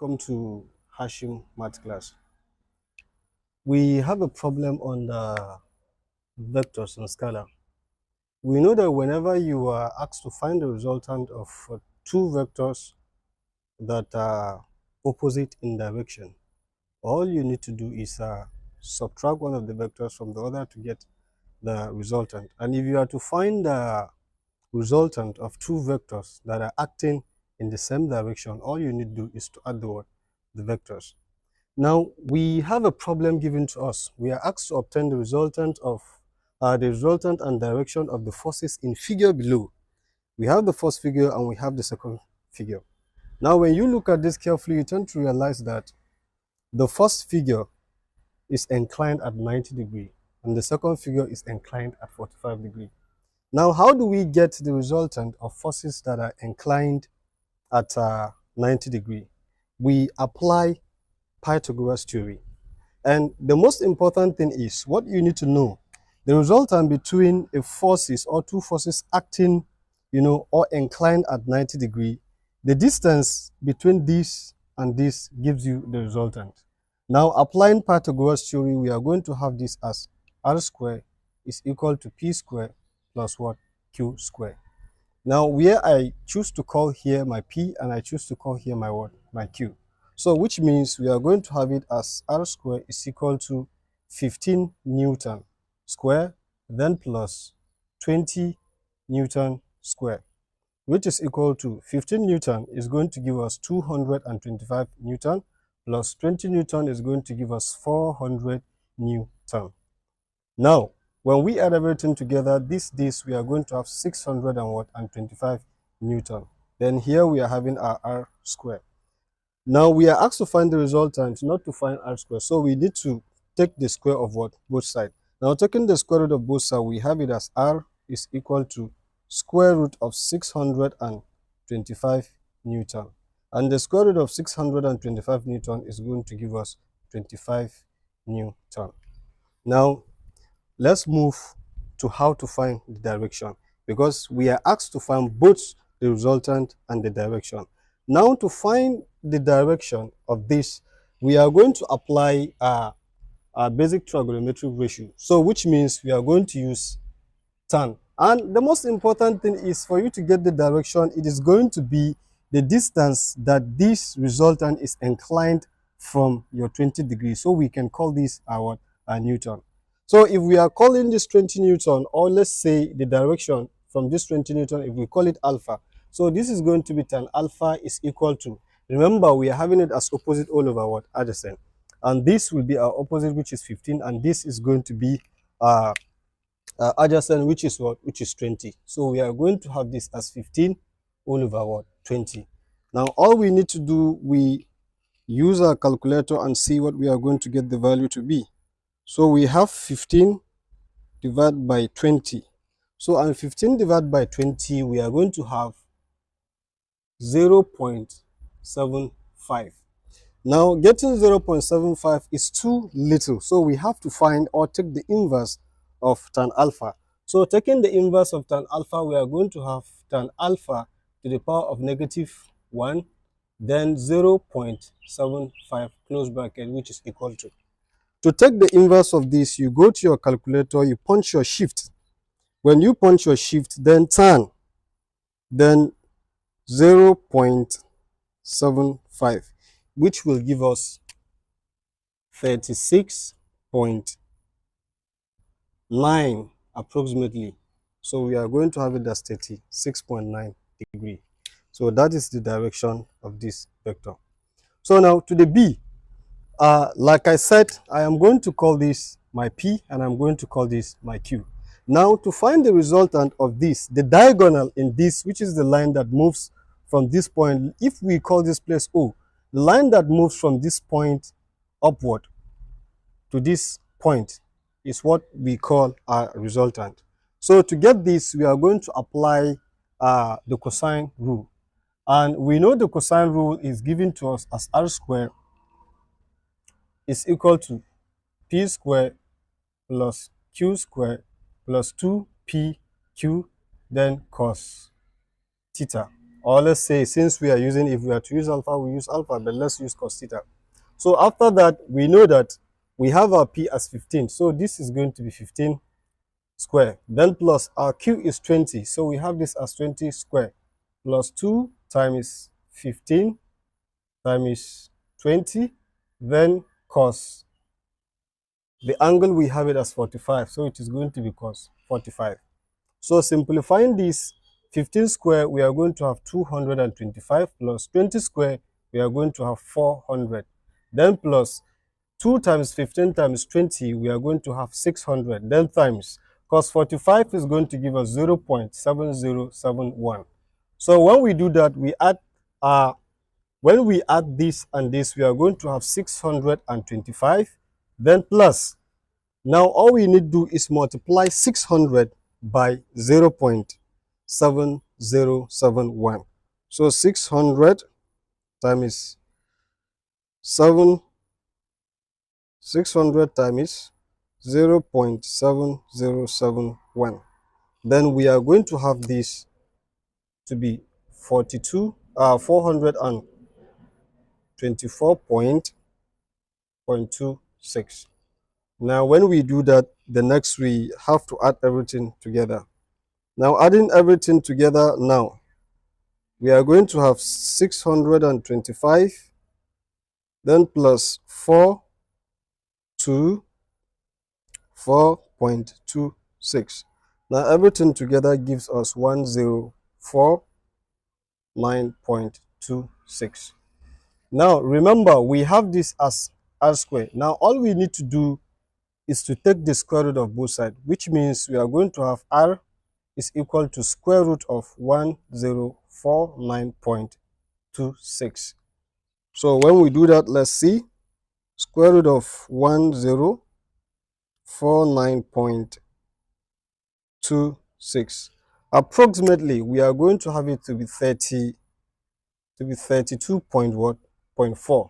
Welcome to Hashim Math class. We have a problem on the vectors and scalar. We know that whenever you are asked to find the resultant of two vectors that are opposite in direction, all you need to do is subtract one of the vectors from the other to get the resultant. And if you are to find the resultant of two vectors that are acting in the same direction, all you need to do is to add the vectors. Now, we have a problem given to us. We are asked to obtain the resultant and direction of the forces in figure below. We have the first figure and we have the second figure. Now, when you look at this carefully, you tend to realize that the first figure is inclined at 90 degrees and the second figure is inclined at 45 degrees. Now, how do we get the resultant of forces that are inclined at 90 degrees? We apply Pythagoras theory. And the most important thing is what you need to know. The resultant between a forces or two forces acting, or inclined at 90 degrees, the distance between this and this gives you the resultant. Now, applying Pythagoras theory, we are going to have this as r squared is equal to p squared plus what? Q squared. Now, where I choose to call here my p and I choose to call here my what? My q. So which means we are going to have it as r squared is equal to 15 Newton square, then plus 20 Newton square, which is equal to 15 Newton is going to give us 225 Newton plus 20 Newton is going to give us 400 Newton. Now, when we add everything together, this we are going to have 625 Newton. Then here we are having our r squared. Now we are asked to find the resultant, not to find r squared. So we need to take the square of what? Both sides. Now taking the square root of both sides, we have it as r is equal to square root of 625 Newton. And the square root of 625 Newton is going to give us 25 Newton. Now, let's move to how to find the direction, because we are asked to find both the resultant and the direction. Now, to find the direction of this, we are going to apply our basic trigonometric ratio. So, which means we are going to use tan. And the most important thing is for you to get the direction, it is going to be the distance that this resultant is inclined from your 20 degrees. So, we can call this our Newton. So if we are calling this 20 Newton, or let's say the direction from this 20 Newton, if we call it alpha, so this is going to be tan alpha is equal to, remember we are having it as opposite all over what? Adjacent. And this will be our opposite, which is 15, and this is going to be adjacent, which is what? Which is 20. So we are going to have this as 15 all over what? 20. Now all we need to do, we use our calculator and see what we are going to get the value to be. So we have 15 divided by 20. So on 15 divided by 20, we are going to have 0.75. Now getting 0.75 is too little. So we have to find or take the inverse of tan alpha. So taking the inverse of tan alpha, we are going to have tan alpha to the power of -1, then 0.75 close bracket, which is equal to. To take the inverse of this, you go to your calculator, you punch your shift. When you punch your shift, then tan, then 0.75, which will give us 36.9 approximately. So we are going to have it as 36.9 degrees. So that is the direction of this vector. So now to the B. Like I said, I am going to call this my P and I'm going to call this my Q. Now, to find the resultant of this, the diagonal in this, which is the line that moves from this point, if we call this place O, the line that moves from this point upward to this point is what we call our resultant. So to get this, we are going to apply the cosine rule. And we know the cosine rule is given to us as r squared is equal to p squared plus q squared plus 2pq then cos theta. Or let's say, since we are using, if we are to use alpha, we use alpha, but let's use cos theta. So after that, we know that we have our p as 15. So this is going to be 15 square. Then plus our q is 20. So we have this as 20 square plus 2 times 15 times 20. Then cos the angle, we have it as 45. So it is going to be cos 45. So simplifying this, 15 square, we are going to have 225 plus 20 square, we are going to have 400. Then plus 2 times 15 times 20, we are going to have 600. Then times cos 45 is going to give us 0.7071. So when we do that, we add when we add this and this, we are going to have 625. Then plus, now all we need to do is multiply 600 by 0.7071. So 600 times 600 times 0.7071. Then we are going to have this to be 424.26. Now when we do that, the next we have to add everything together. Now adding everything together, now we are going to have 625, then plus 4 to 4.26. Now everything together gives us 1049.26. Now remember, we have this as r squared. Now all we need to do is to take the square root of both sides, which means we are going to have r is equal to square root of 1049.26. So when we do that, let's see, square root of 1049.26. Approximately, we are going to have it to be 32.4.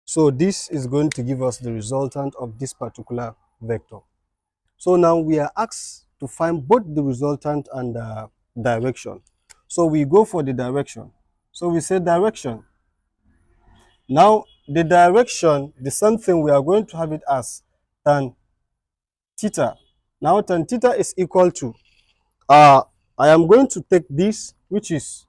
So this is going to give us the resultant of this particular vector. So now we are asked to find both the resultant and the direction. So we go for the direction. So we say direction. Now the direction, the same thing, we are going to have it as tan theta. Now tan theta is equal to, I am going to take this, which is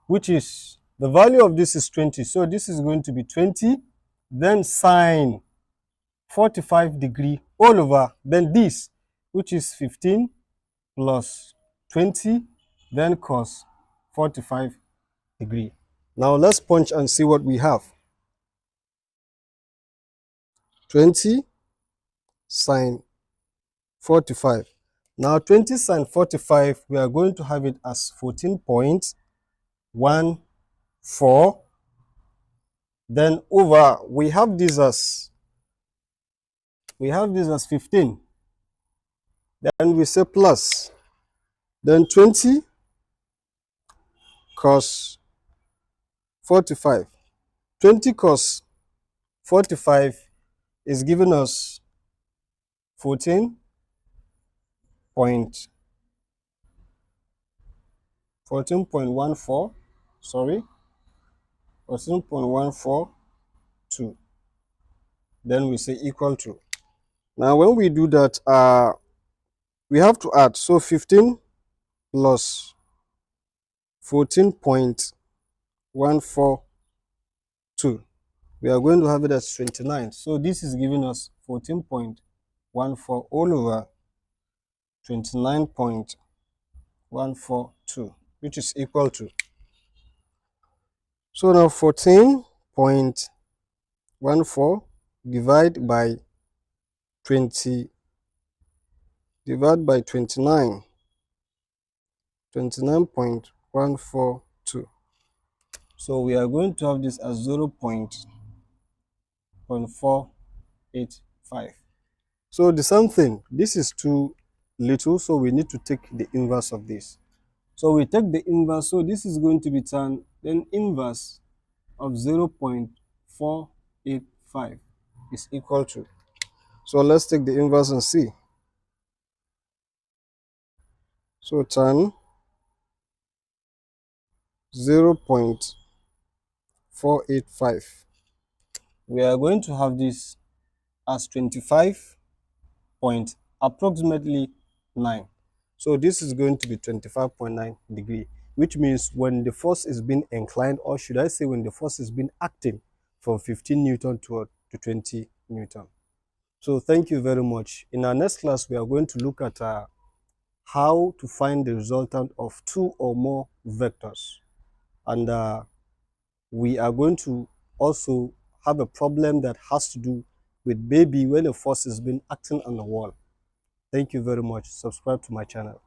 the value of this is 20. So this is going to be 20, then sine 45 degree all over, then this, which is 15 plus 20, then cos 45 degree. Now let's punch and see what we have. 20 sine 45. Now 20 sine 45, we are going to have it as 14.14. Then over, we have this as 15. Then we say plus. Then 20 cos 45. 20 cos 45 is giving us 14.14, sorry, 14.142. Then we say equal to. Now when we do that, we have to add. So 15 plus 14.142. We are going to have it as 29. So this is giving us 14.14 all over 29.142, which is equal to. So now 14.14 divide by 20 divide by 29, 29.142. So we are going to have this as 0.485. So the same thing, this is too little, so we need to take the inverse of this. So we take the inverse, so this is going to be tan, then inverse of 0.485 is equal to. So let's take the inverse and see. So tan 0.485. We are going to have this as 25 point approximately 9. So this is going to be 25.9 degree, which means when the force is being inclined, or should I say when the force is being acting from 15 Newton to 20 Newton. So thank you very much. In our next class, we are going to look at how to find the resultant of two or more vectors. And we are going to also have a problem that has to do with baby when a force is being acting on the wall. Thank you very much. Subscribe to my channel.